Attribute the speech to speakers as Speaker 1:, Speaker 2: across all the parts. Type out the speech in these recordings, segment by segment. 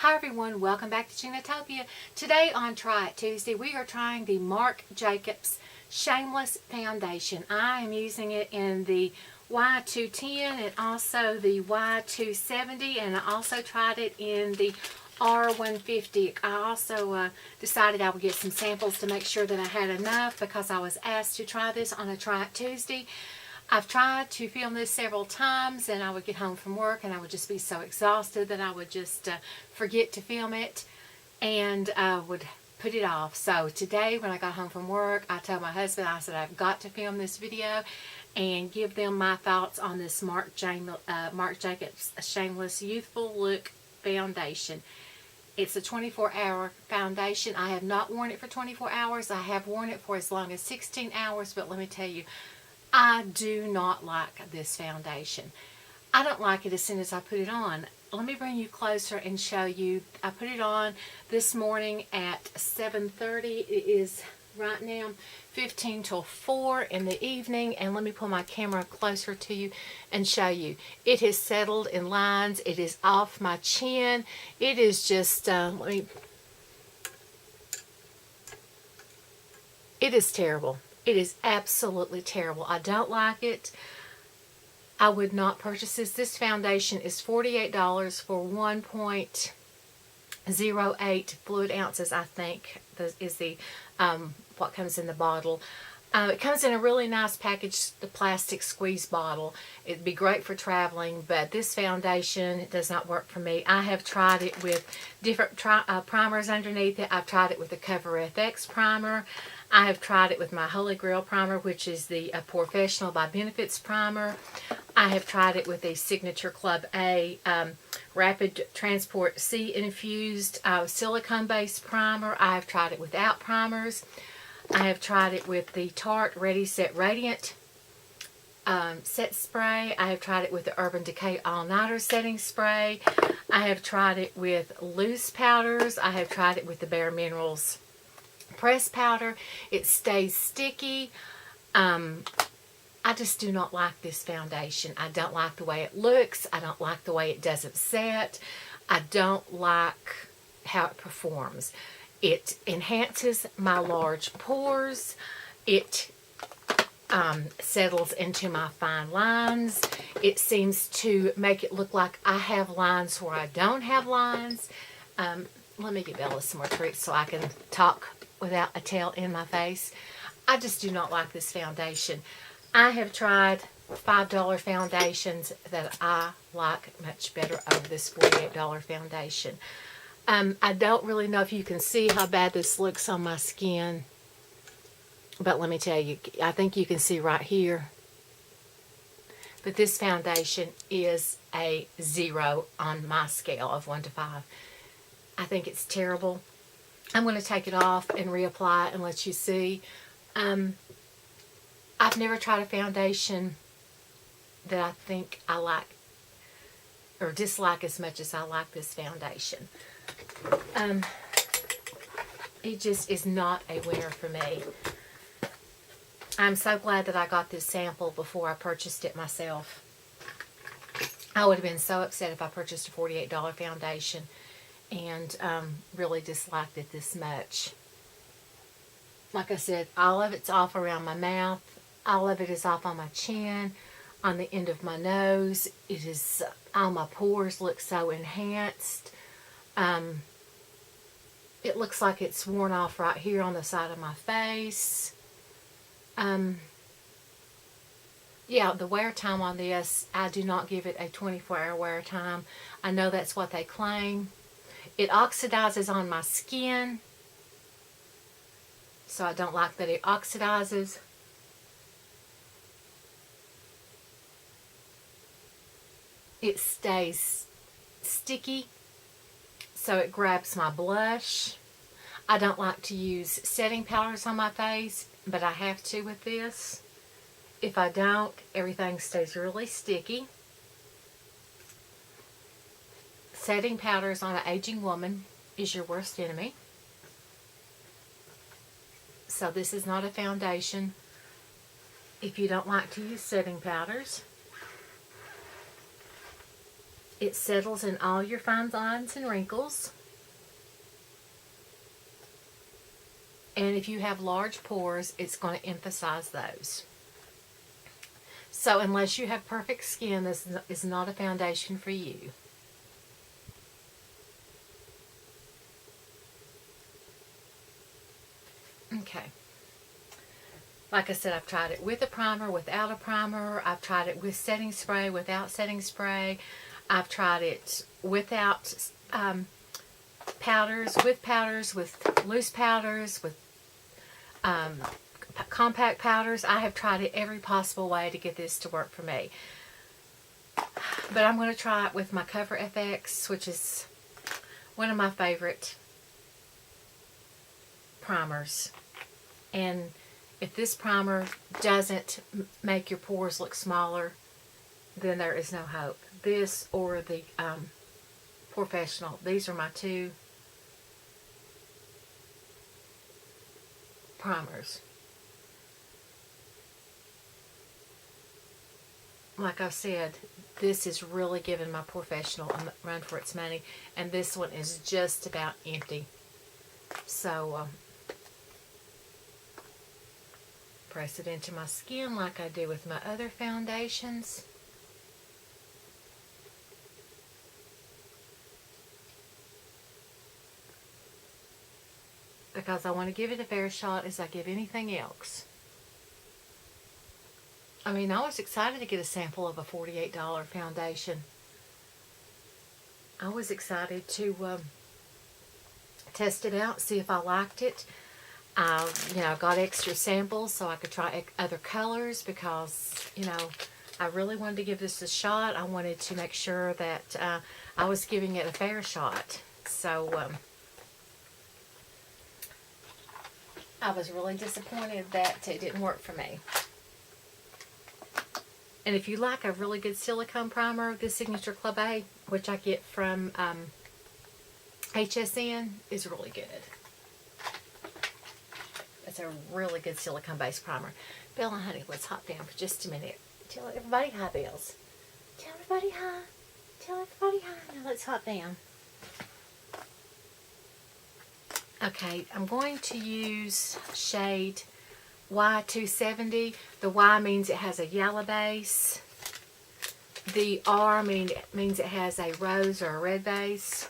Speaker 1: Hi everyone, welcome back to Ginatopia. Today on Try It Tuesday, we are trying the Marc Jacobs Shameless Foundation. I am using it in the Y210 and also the Y270, and I also tried it in the R150. I also decided I would get some samples to make sure that I had enough because I was asked to try this on a Try It Tuesday. I've tried to film this several times, and I would get home from work and I would just be so exhausted that I would just forget to film it and would put it off. So today when I got home from work, I told my husband, I said, I've got to film this video and give them my thoughts on this Marc Jacobs Shameless Youthful-Look Foundation. It's a 24-hour foundation. I have not worn it for 24 hours. I have worn it for as long as 16 hours, but let me tell you, I do not like this foundation. I don't like it as soon as I put it on. Let me bring you closer and show you. I put it on this morning at 7:30. It is right now 15 till 4 in the evening, and let me pull my camera closer to you and show you. It has settled in lines. It is off my chin. It is just, it is terrible. It is absolutely terrible. I don't like it. I would not purchase this. This foundation is $48 for 1.08 fluid ounces, I think, is the what comes in the bottle. It comes in a really nice package, the plastic squeeze bottle. It'd be great for traveling, but this foundation, it does not work for me. I have tried it with different primers underneath it. I've tried it with the Cover FX primer. I have tried it with my Holy Grail primer, which is the Professional by Benefits primer. I have tried it with a Signature Club A Rapid Transport C infused silicone-based primer. I have tried it without primers. I have tried it with the Tarte Ready Set Radiant set spray. I have tried it with the Urban Decay All Nighter setting spray. I have tried it with loose powders. I have tried it with the Bare Minerals press powder. It stays sticky. I just do not like this foundation. I don't like the way it looks. I don't like the way it doesn't set. I don't like how it performs. It enhances my large pores. It settles into my fine lines. It seems to make it look like I have lines where I don't have lines. Let me give Ella some more treats so I can talk without a tail in my face. I just do not like this foundation. I have tried $5 foundations that I like much better over this $48 foundation. I don't really know if you can see how bad this looks on my skin, but let me tell you, I think you can see right here. But this foundation is a 0 on my scale of 1 to 5. I think it's terrible. I'm going to take it off and reapply and let you see. I've never tried a foundation that I think I like or dislike as much as I like this foundation. It just is not a winner for me. I'm so glad that I got this sample before I purchased it myself. I would have been so upset if I purchased a $48 foundation and really disliked it this much. Like I said, all of it's off around my mouth. All of it is off on my chin, on the end of my nose. It is, all my pores look so enhanced. It looks like it's worn off right here on the side of my face. Yeah, the wear time on this, I do not give it a 24-hour wear time. I know that's what they claim. It oxidizes on my skin, so I don't like that it oxidizes. It stays sticky, so it grabs my blush. I don't like to use setting powders on my face, but I have to with this. If I don't, everything stays really sticky. Setting powders on an aging woman is your worst enemy. So this is not a foundation if you don't like to use setting powders. It settles in all your fine lines and wrinkles. And if you have large pores, it's going to emphasize those. So unless you have perfect skin, this is not a foundation for you. Okay. Like I said, I've tried it with a primer, without a primer. I've tried it with setting spray, without setting spray. I've tried it without powders, with loose powders, with compact powders. I have tried it every possible way to get this to work for me. But I'm going to try it with my Cover FX, which is one of my favorite primers. And if this primer doesn't make your pores look smaller, then there is no hope. This or the Professional. These are my two primers. Like I said, this is really giving my Professional a run for its money, and this one is just about empty. So press it into my skin like I do with my other foundations. Because I want to give it a fair shot as I give anything else. I mean, I was excited to get a sample of a $48 foundation. I was excited to test it out, see if I liked it. I got extra samples so I could try other colors because, I really wanted to give this a shot. I wanted to make sure that I was giving it a fair shot. So, I was really disappointed that it didn't work for me. And if you like a really good silicone primer, this Signature Club A, which I get from HSN, is really good. It's a really good silicone-based primer. Bill and honey, let's hop down for just a minute. Tell everybody hi, Bills. Tell everybody hi. Tell everybody hi. Now let's hop down. Okay, I'm going to use shade Y270. The Y means it has a yellow base. The R means it has a rose or a red base.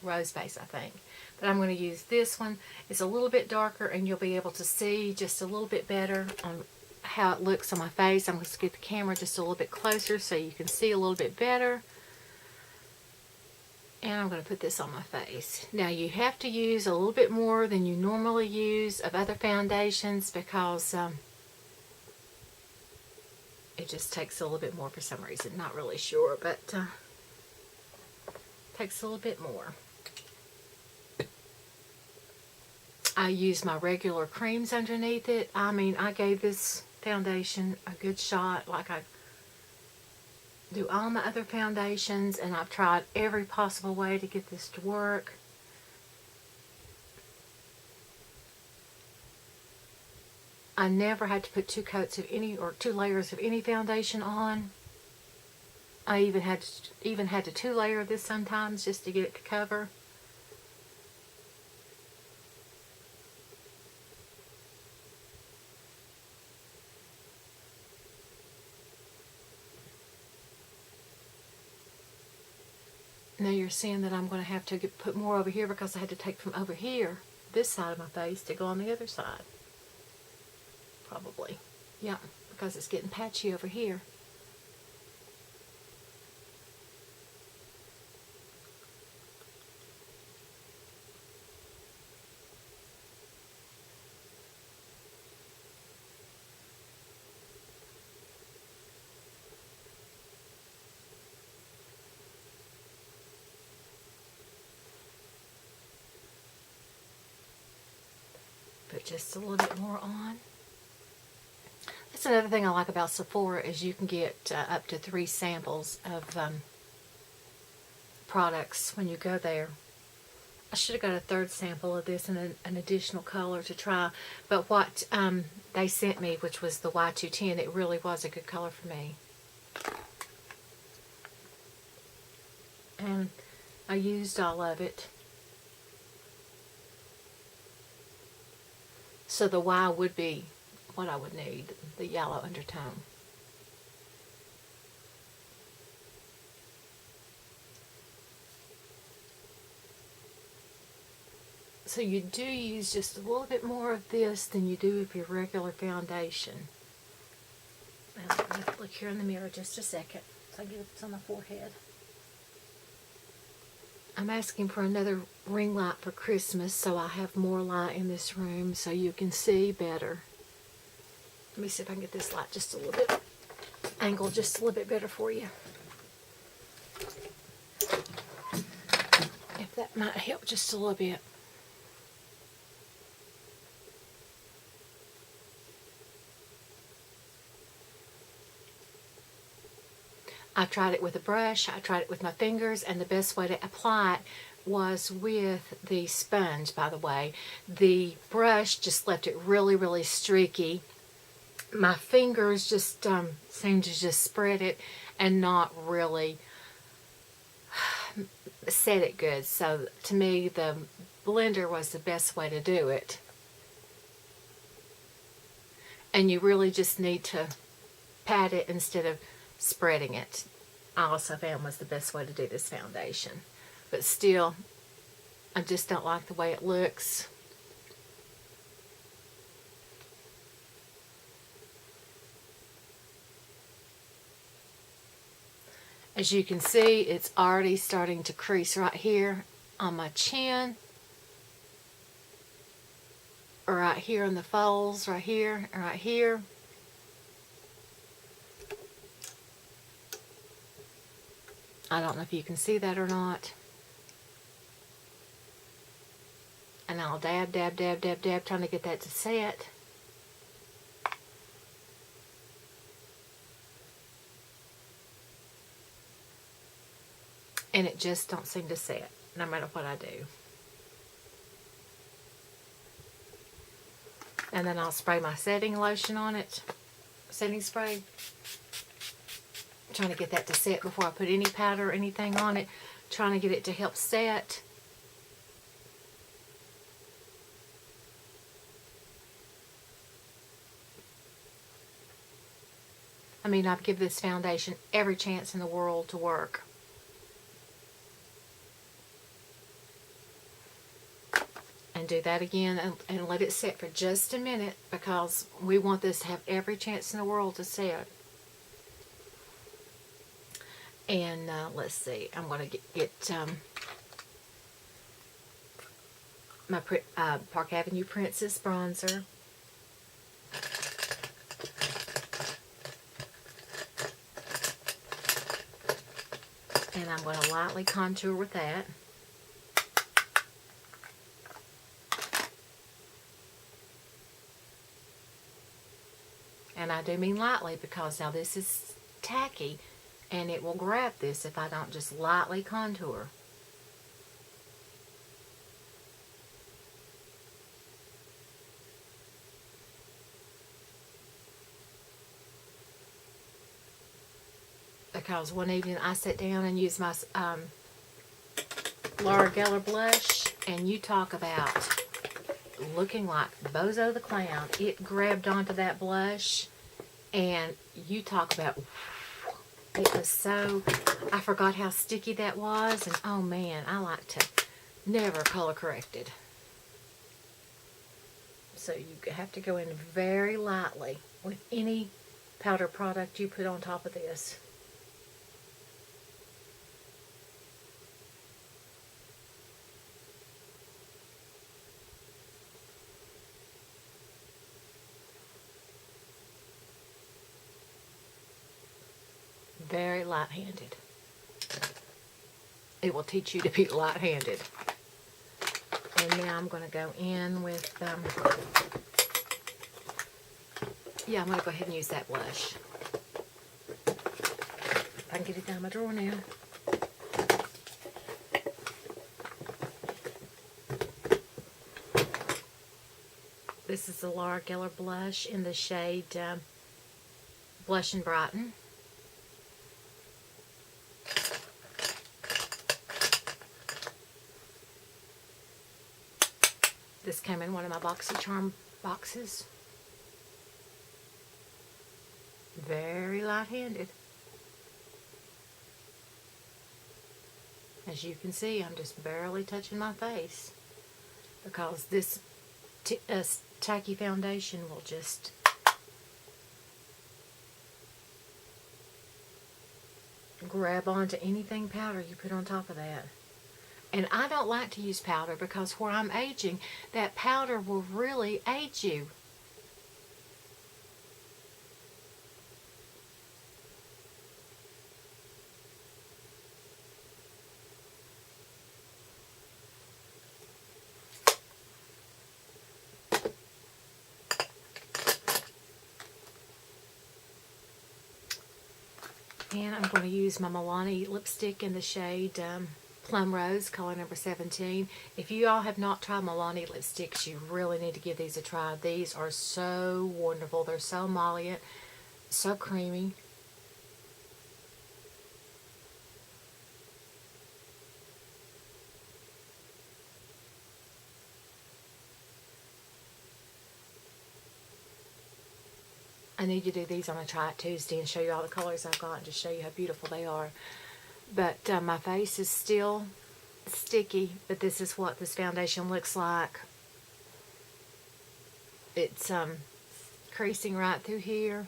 Speaker 1: Rose base, I think. But I'm going to use this one. It's a little bit darker, and you'll be able to see just a little bit better on how it looks on my face. I'm going to get the camera just a little bit closer so you can see a little bit better. And I'm going to put this on my face. Now you have to use a little bit more than you normally use of other foundations because it just takes a little bit more for some reason. Not really sure, but takes a little bit more. I use my regular creams underneath it. I mean, I gave this foundation a good shot like I do all my other foundations, and I've tried every possible way to get this to work. I never had to put two coats of any, or 2 layers of any foundation on. I even had to 2-layer this sometimes just to get it to cover. Now you're seeing that I'm going to have to put more over here because I had to take from over here, this side of my face, to go on the other side. Probably. Yeah, because it's getting patchy over here. Put just a little bit more on. That's another thing I like about Sephora is you can get up to 3 samples of products when you go there. I should have got a 3rd sample of this and an additional color to try, but what they sent me, which was the Y210, it really was a good color for me. and I used all of it. So the Y would be what I would need, the yellow undertone. So you do use just a little bit more of this than you do of your regular foundation. Now, let me look here in the mirror just a second so I get it on my forehead. I'm asking for another ring light for Christmas, so I have more light in this room so you can see better. Let me see if I can get this light just a little bit angled, just a little bit better for you. If that might help just a little bit. I tried it with a brush, I tried it with my fingers, and the best way to apply it was with the sponge, by the way. The brush just left it really, really streaky. My fingers just seemed to just spread it and not really set it good. So to me, the blender was the best way to do it. And you really just need to pat it instead of spreading it. I also found was the best way to do this foundation. But still, I just don't like the way it looks. As you can see, it's already starting to crease right here on my chin. Or right here in the folds, right here, and right here. I don't know if you can see that or not. And I'll dab, dab, dab, dab, dab, trying to get that to set. And it just don't seem to set, no matter what I do. And then I'll spray my setting lotion on it, setting spray. Trying to get that to set before I put any powder or anything on it. Trying to get it to help set. I mean, I've given this foundation every chance in the world to work. And do that again and let it set for just a minute, because we want this to have every chance in the world to set. And let's see, I'm going to get my Park Avenue Princess bronzer. And I'm going to lightly contour with that. And I do mean lightly, because now this is tacky. And it will grab this if I don't just lightly contour. Because one evening I sat down and used my Laura Geller blush, and you talk about looking like Bozo the Clown. It grabbed onto that blush, and you talk about... It was so, I forgot how sticky that was, and oh man, I like to never color corrected. So you have to go in very lightly with any powder product you put on top of this. Very light-handed. It will teach you to be light-handed. And now I'm going to go in with, yeah, I'm going to go ahead and use that blush. I can get it down my drawer now. This is the Laura Geller blush in the shade Blush and Brighten. This came in one of my BoxyCharm boxes. Very light-handed. As you can see, I'm just barely touching my face because this tacky foundation will just grab onto anything powder you put on top of that. And I don't like to use powder because where I'm aging, that powder will really age you. And I'm going to use my Milani lipstick in the shade Plum Rose, color number 17. If you all have not tried Milani lipsticks, you really need to give these a try. These are so wonderful. They're so emollient, so creamy. I need to do these on a Try It Tuesday and show you all the colors I've got and just show you how beautiful they are. But my face is still sticky, but this is what this foundation looks like. It's creasing right through here.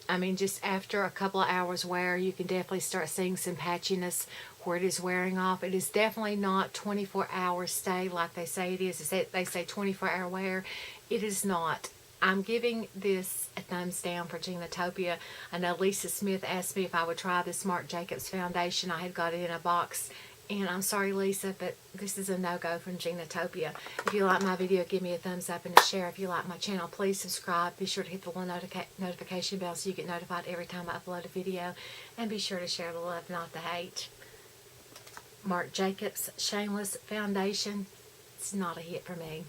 Speaker 1: I mean, just after a couple of hours wear, you can definitely start seeing some patchiness where it is wearing off. It is definitely not 24-hour stay like they say it is. They say 24-hour wear. It is not. I'm giving this a thumbs down for Ginatopia. I know Lisa Smith asked me if I would try this Marc Jacobs foundation. I had got it in a box. And I'm sorry, Lisa, but this is a no-go from Ginatopia. If you like my video, give me a thumbs up and a share. If you like my channel, please subscribe. Be sure to hit the little notification bell so you get notified every time I upload a video. And be sure to share the love, not the hate. Marc Jacobs Shameless Foundation. It's not a hit for me.